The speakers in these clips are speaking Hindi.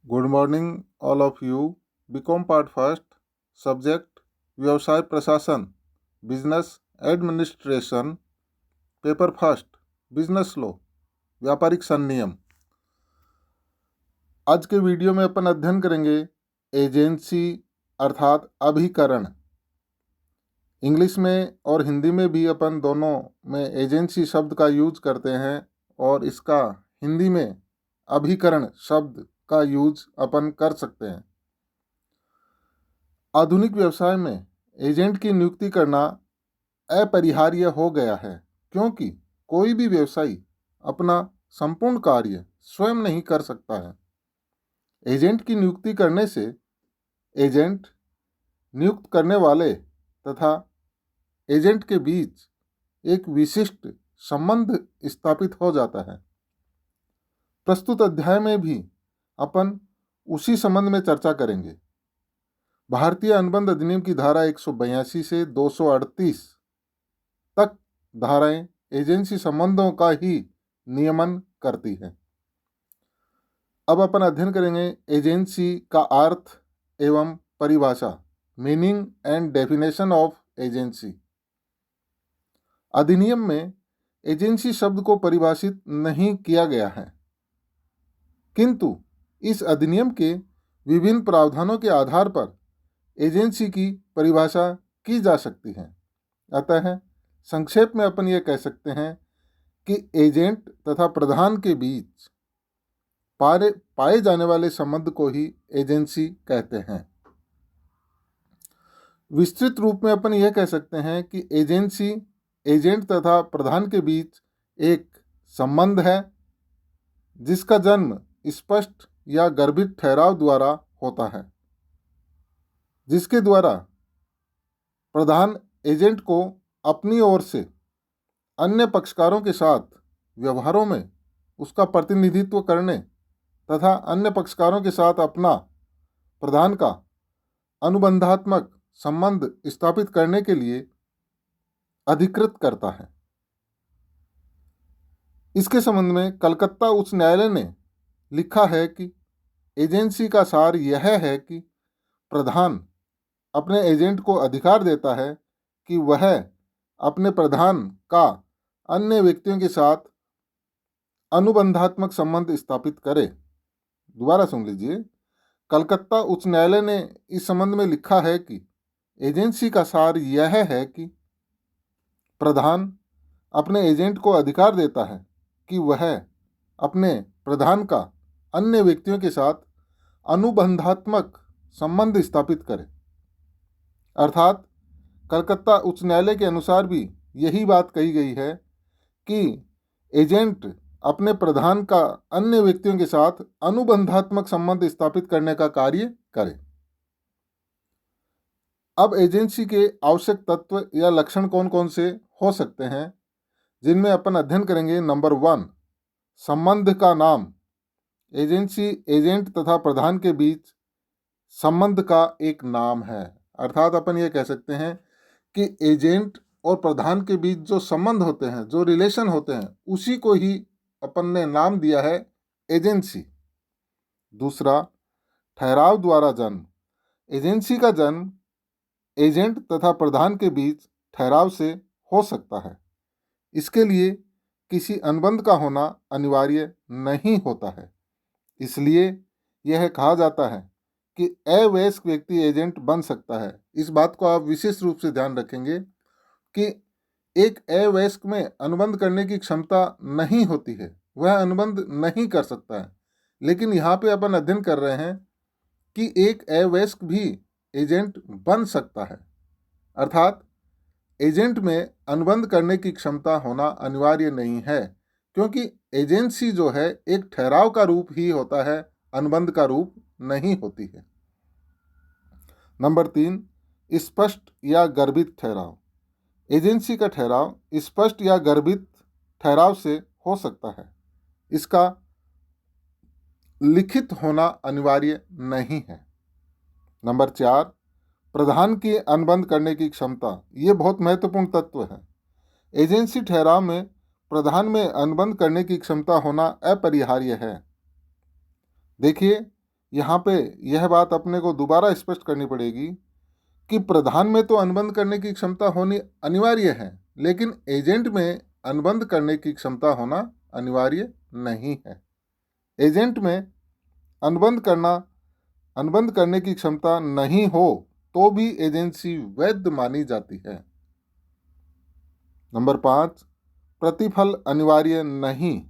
Good morning all of you. BCom part first, subject व्यवसाय प्रशासन, business administration, paper first, business law, व्यापारिक संनियम। आज के वीडियो में अपन अध्ययन करेंगे एजेंसी अर्थात अभिकरण। इंग्लिश में और हिंदी में भी अपन दोनों में एजेंसी शब्द का यूज करते हैं और इसका हिंदी में अभिकरण शब्द का यूज अपन कर सकते हैं। आधुनिक व्यवसाय में एजेंट की नियुक्ति करना अपरिहार्य हो गया है, क्योंकि कोई भी व्यवसायी अपना संपूर्ण कार्य स्वयं नहीं कर सकता है। एजेंट की नियुक्ति करने से एजेंट, नियुक्त करने वाले तथा एजेंट के बीच एक विशिष्ट संबंध स्थापित हो जाता है। प्रस्तुत अध्याय में भी अपन उसी संबंध में चर्चा करेंगे। भारतीय अनुबंध अधिनियम की धारा 182 से 238 तक धाराएं एजेंसी संबंधों का ही नियमन करती हैं। अब अपन अध्ययन करेंगे एजेंसी का अर्थ एवं परिभाषा, meaning and definition of agency. अधिनियम में एजेंसी शब्द को परिभाषित नहीं किया गया है, किंतु इस अधिनियम के विभिन्न प्रावधानों के आधार पर एजेंसी की परिभाषा की जा सकती है। अतः संक्षेप में अपन ये कह सकते हैं कि एजेंट तथा प्रधान के बीच पाए जाने वाले संबंध को ही एजेंसी कहते हैं। विस्तृत रूप में अपन यह कह सकते हैं कि एजेंसी एजेंट तथा प्रधान के बीच एक संबंध है, जिसका जन्म स्पष्ट या गर्भित ठहराव द्वारा होता है, जिसके द्वारा प्रधान एजेंट को अपनी ओर से अन्य पक्षकारों के साथ व्यवहारों में उसका प्रतिनिधित्व करने तथा अन्य पक्षकारों के साथ अपना प्रधान का अनुबंधात्मक संबंध स्थापित करने के लिए अधिकृत करता है। इसके संबंध में कलकत्ता उच्च न्यायालय ने लिखा है कि एजेंसी का सार यह है कि प्रधान अपने एजेंट को अधिकार देता है कि वह अपने प्रधान का अन्य व्यक्तियों के साथ अनुबंधात्मक संबंध स्थापित करे। दोबारा सुन लीजिए, कलकत्ता उच्च न्यायालय ने इस संबंध में लिखा है कि एजेंसी का सार यह है कि प्रधान अपने एजेंट को अधिकार देता है कि वह अपने प्रधान का अन्य व्यक्तियों के साथ अनुबंधात्मक संबंध स्थापित करे। अर्थात कलकत्ता उच्च न्यायालय के अनुसार भी यही बात कही गई है कि एजेंट अपने प्रधान का अन्य व्यक्तियों के साथ अनुबंधात्मक संबंध स्थापित करने का कार्य करे। अब एजेंसी के आवश्यक तत्व या लक्षण कौन कौन से हो सकते हैं, जिनमें अपन अध्ययन करेंगे। नंबर 1, संबंध का नाम। एजेंसी एजेंट तथा प्रधान के बीच संबंध का एक नाम है। अर्थात अपन ये कह सकते हैं कि एजेंट और प्रधान के बीच जो संबंध होते हैं, जो रिलेशन होते हैं, उसी को ही अपन ने नाम दिया है एजेंसी। दूसरा, ठहराव द्वारा जन्म। एजेंसी का जन्म एजेंट तथा प्रधान के बीच ठहराव से हो सकता है। इसके लिए किसी अनुबंध का होना अनिवार्य नहीं होता है। इसलिए यह कहा जाता है कि अवयस्क व्यक्ति एजेंट बन सकता है। इस बात को आप विशेष रूप से ध्यान रखेंगे कि एक अवयस्क में अनुबंध करने की क्षमता नहीं होती है, वह अनुबंध नहीं कर सकता है। लेकिन यहाँ पे अपन अध्ययन कर रहे हैं कि एक अवयस्क भी एजेंट बन सकता है। अर्थात एजेंट में अनुबंध करने की क्षमता होना अनिवार्य नहीं है, क्योंकि एजेंसी जो है एक ठहराव का रूप ही होता है, अनुबंध का रूप नहीं होती है। नंबर 3, स्पष्ट या गर्भित ठहराव। एजेंसी का ठहराव स्पष्ट या गर्भित ठहराव से हो सकता है। इसका लिखित होना अनिवार्य नहीं है। नंबर 4, प्रधान की अनुबंध करने की क्षमता। ये बहुत महत्वपूर्ण तत्व है। एजेंसी ठहराव में प्रधान में अनुबंध करने की क्षमता होना अपरिहार्य है। देखिए, यहाँ पे यह बात अपने को दोबारा स्पष्ट करनी पड़ेगी कि प्रधान में तो अनुबंध करने की क्षमता होनी अनिवार्य है, लेकिन एजेंट में अनुबंध करने की क्षमता होना अनिवार्य नहीं है। एजेंट में अनुबंध करने की क्षमता नहीं हो तो भी एजेंसी वैध मानी जाती है। नंबर 5, प्रतिफल अनिवार्य नहीं।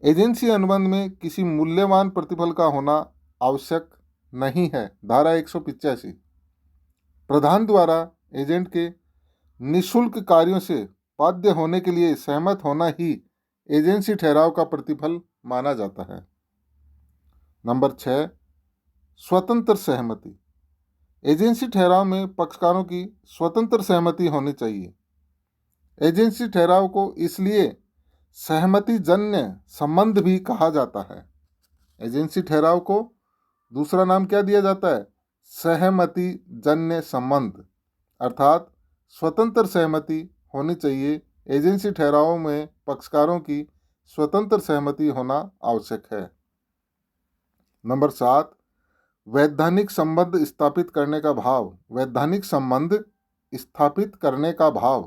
एजेंसी अनुबंध में किसी मूल्यवान प्रतिफल का होना आवश्यक नहीं है। धारा 185। प्रधान द्वारा एजेंट के निःशुल्क कार्यों से बाध्य होने के लिए सहमत होना ही एजेंसी ठहराव का प्रतिफल माना जाता है। नंबर 6, स्वतंत्र सहमति। एजेंसी ठहराव में पक्षकारों की स्वतंत्र सहमति होनी चाहिए। एजेंसी ठहराव को इसलिए सहमति जन्य संबंध भी कहा जाता है। एजेंसी ठहराव को दूसरा नाम क्या दिया जाता है? सहमति जन्य संबंध, अर्थात स्वतंत्र सहमति होनी चाहिए। एजेंसी ठहराव में पक्षकारों की स्वतंत्र सहमति होना आवश्यक है। नंबर 7, वैधानिक संबंध स्थापित करने का भाव। वैधानिक संबंध स्थापित करने का भाव।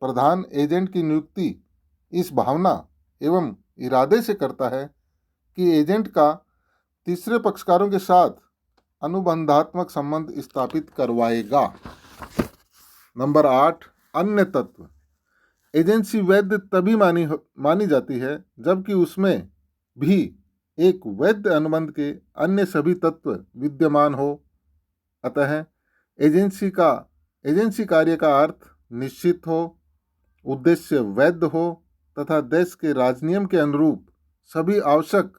प्रधान एजेंट की नियुक्ति इस भावना एवं इरादे से करता है कि एजेंट का तीसरे पक्षकारों के साथ अनुबंधात्मक संबंध स्थापित करवाएगा। नंबर 8, अन्य तत्व। एजेंसी वैध तभी मानी जाती है जबकि उसमें भी एक वैध अनुबंध के अन्य सभी तत्व विद्यमान हो। अतः एजेंसी कार्य का अर्थ निश्चित हो, उद्देश्य वैध हो तथा देश के राजनियम के अनुरूप सभी आवश्यक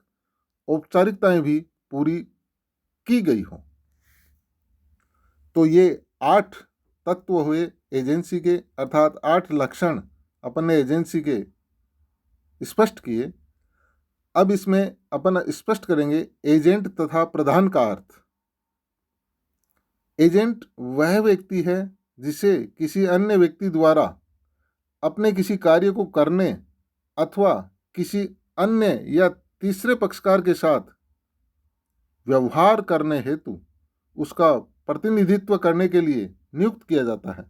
औपचारिकताएं भी पूरी की गई हो। तो ये 8 तत्व हुए एजेंसी के, अर्थात 8 लक्षण अपन ने एजेंसी के स्पष्ट किए। अब इसमें अपन स्पष्ट करेंगे एजेंट तथा प्रधान का अर्थ। एजेंट वह व्यक्ति है जिसे किसी अन्य व्यक्ति द्वारा अपने किसी कार्य को करने अथवा किसी अन्य या तीसरे पक्षकार के साथ व्यवहार करने हेतु उसका प्रतिनिधित्व करने के लिए नियुक्त किया जाता है।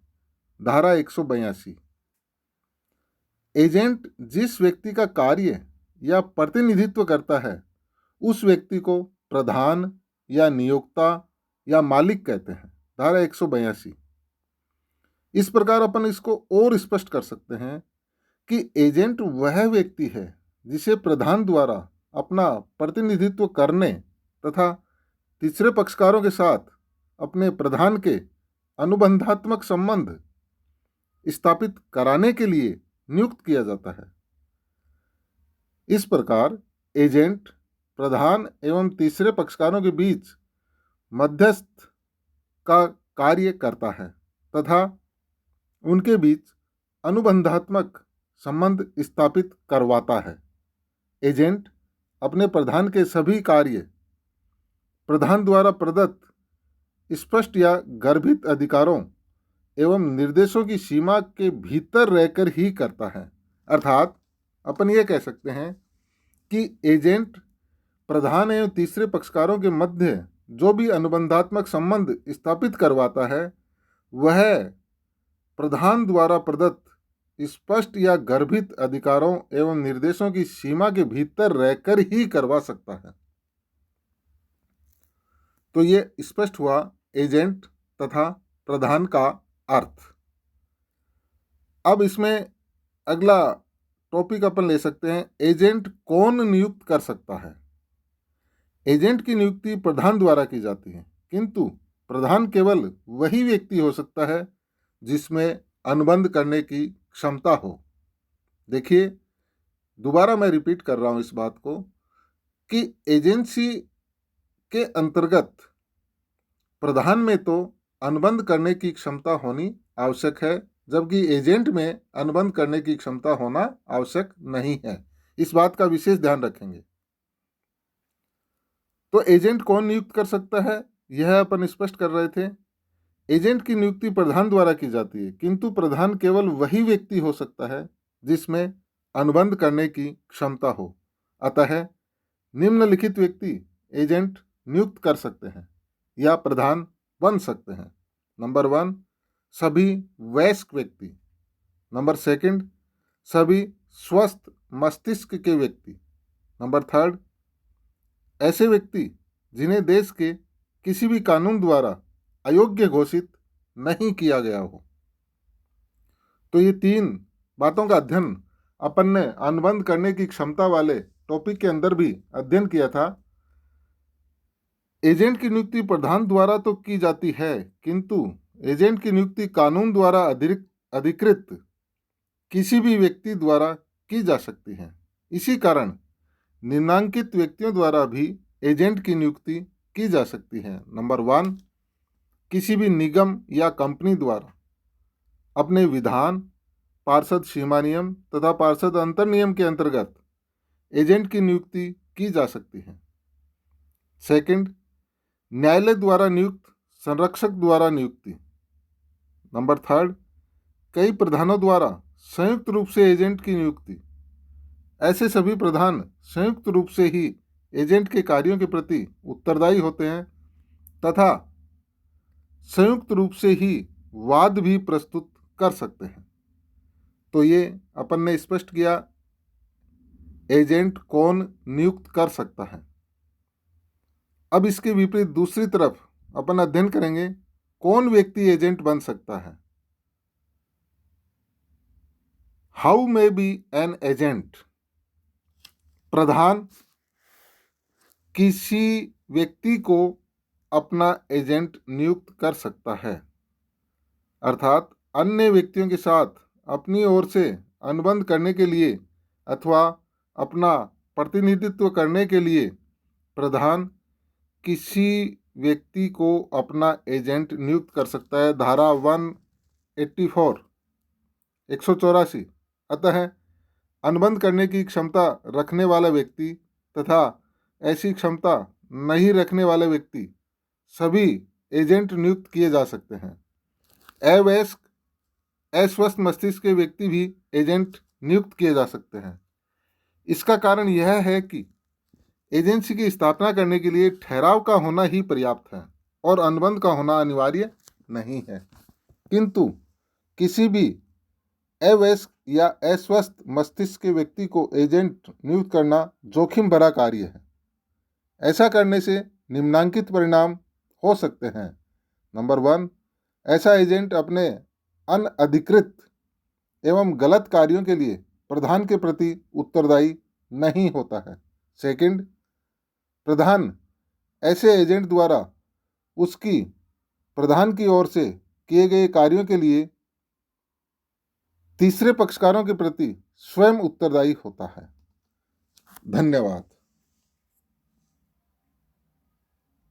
धारा 182। एजेंट जिस व्यक्ति का कार्य या प्रतिनिधित्व करता है उस व्यक्ति को प्रधान या नियोक्ता या मालिक कहते हैं। धारा 182। इस प्रकार अपन इसको और स्पष्ट कर सकते हैं कि एजेंट वह व्यक्ति है जिसे प्रधान द्वारा अपना प्रतिनिधित्व करने तथा तीसरे पक्षकारों के साथ अपने प्रधान के अनुबंधात्मक संबंध स्थापित कराने के लिए नियुक्त किया जाता है। इस प्रकार एजेंट प्रधान एवं तीसरे पक्षकारों के बीच मध्यस्थ का कार्य करता है तथा उनके बीच अनुबंधात्मक संबंध स्थापित करवाता है। एजेंट अपने प्रधान के सभी कार्य प्रधान द्वारा प्रदत्त स्पष्ट या गर्भित अधिकारों एवं निर्देशों की सीमा के भीतर रहकर ही करता है। अर्थात अपन ये कह सकते हैं कि एजेंट प्रधान एवं तीसरे पक्षकारों के मध्य जो भी अनुबंधात्मक संबंध स्थापित करवाता है वह प्रधान द्वारा प्रदत्त स्पष्ट या गर्भित अधिकारों एवं निर्देशों की सीमा के भीतर रहकर ही करवा सकता है। तो ये स्पष्ट हुआ एजेंट तथा प्रधान का अर्थ। अब इसमें अगला टॉपिक अपन ले सकते हैं, एजेंट कौन नियुक्त कर सकता है। एजेंट की नियुक्ति प्रधान द्वारा की जाती है, किंतु प्रधान केवल वही व्यक्ति हो सकता है जिसमें अनुबंध करने की क्षमता हो। देखिए, दोबारा मैं रिपीट कर रहा हूं इस बात को कि एजेंसी के अंतर्गत प्रधान में तो अनुबंध करने की क्षमता होनी आवश्यक है, जबकि एजेंट में अनुबंध करने की क्षमता होना आवश्यक नहीं है। इस बात का विशेष ध्यान रखेंगे। तो एजेंट कौन नियुक्त कर सकता है, यह अपन स्पष्ट कर रहे थे। एजेंट की नियुक्ति प्रधान द्वारा की जाती है, किंतु प्रधान केवल वही व्यक्ति हो सकता है जिसमें अनुबंध करने की क्षमता हो। अतः निम्नलिखित व्यक्ति एजेंट नियुक्त कर सकते हैं या प्रधान बन सकते हैं। नंबर 1, सभी वयस्क व्यक्ति। नंबर 2, सभी स्वस्थ मस्तिष्क के व्यक्ति। नंबर 3, ऐसे व्यक्ति जिन्हें देश के किसी भी कानून द्वारा अयोग्य घोषित नहीं किया गया हो। तो ये 3 बातों का अध्ययन अपन ने अनुबंध करने की क्षमता वाले टॉपिक के अंदर भी अध्ययन किया था। एजेंट की नियुक्ति प्रधान द्वारा तो की जाती है, किंतु एजेंट की नियुक्ति कानून द्वारा अधिकृत किसी भी व्यक्ति द्वारा की जा सकती है। इसी कारण निम्नांकित व्यक्तियों द्वारा भी एजेंट की नियुक्ति की जा सकती है। नंबर 1, किसी भी निगम या कंपनी द्वारा अपने विधान, पार्षद सीमा नियम तथा पार्षद अंतर नियम के अंतर्गत एजेंट की नियुक्ति की जा सकती है। 2, न्यायालय द्वारा नियुक्त संरक्षक द्वारा नियुक्ति। नंबर 3, कई प्रधानों द्वारा संयुक्त रूप से एजेंट की नियुक्ति। ऐसे सभी प्रधान संयुक्त रूप से ही एजेंट के कार्यों के प्रति उत्तरदायी होते हैं तथा संयुक्त रूप से ही वाद भी प्रस्तुत कर सकते हैं। तो ये अपन ने स्पष्ट किया एजेंट कौन नियुक्त कर सकता है। अब इसके विपरीत दूसरी तरफ अपन अध्ययन करेंगे कौन व्यक्ति एजेंट बन सकता है। How may be an agent. प्रधान किसी व्यक्ति को अपना एजेंट नियुक्त कर सकता है, अर्थात अन्य व्यक्तियों के साथ अपनी ओर से अनुबंध करने के लिए अथवा अपना प्रतिनिधित्व करने के लिए प्रधान किसी व्यक्ति को अपना एजेंट नियुक्त कर सकता है। धारा 184 184। अतः अनुबंध करने की क्षमता रखने वाला व्यक्ति तथा ऐसी क्षमता नहीं रखने वाले व्यक्ति सभी एजेंट नियुक्त किए जा सकते हैं। अवयस्क अस्वस्थ मस्तिष्क के व्यक्ति भी एजेंट नियुक्त किए जा सकते हैं। इसका कारण यह है कि एजेंसी की स्थापना करने के लिए ठहराव का होना ही पर्याप्त है और अनुबंध का होना अनिवार्य नहीं है, किंतु किसी भी अवयस्क या अस्वस्थ मस्तिष्क के व्यक्ति को एजेंट नियुक्त करना जोखिम भरा कार्य है। ऐसा करने से निम्नांकित परिणाम हो सकते हैं। नंबर 1, ऐसा एजेंट अपने अनधिकृत एवं गलत कार्यों के लिए प्रधान के प्रति उत्तरदायी नहीं होता है। 2, प्रधान ऐसे एजेंट द्वारा उसकी प्रधान की ओर से किए गए कार्यों के लिए तीसरे पक्षकारों के प्रति स्वयं उत्तरदायी होता है। धन्यवाद।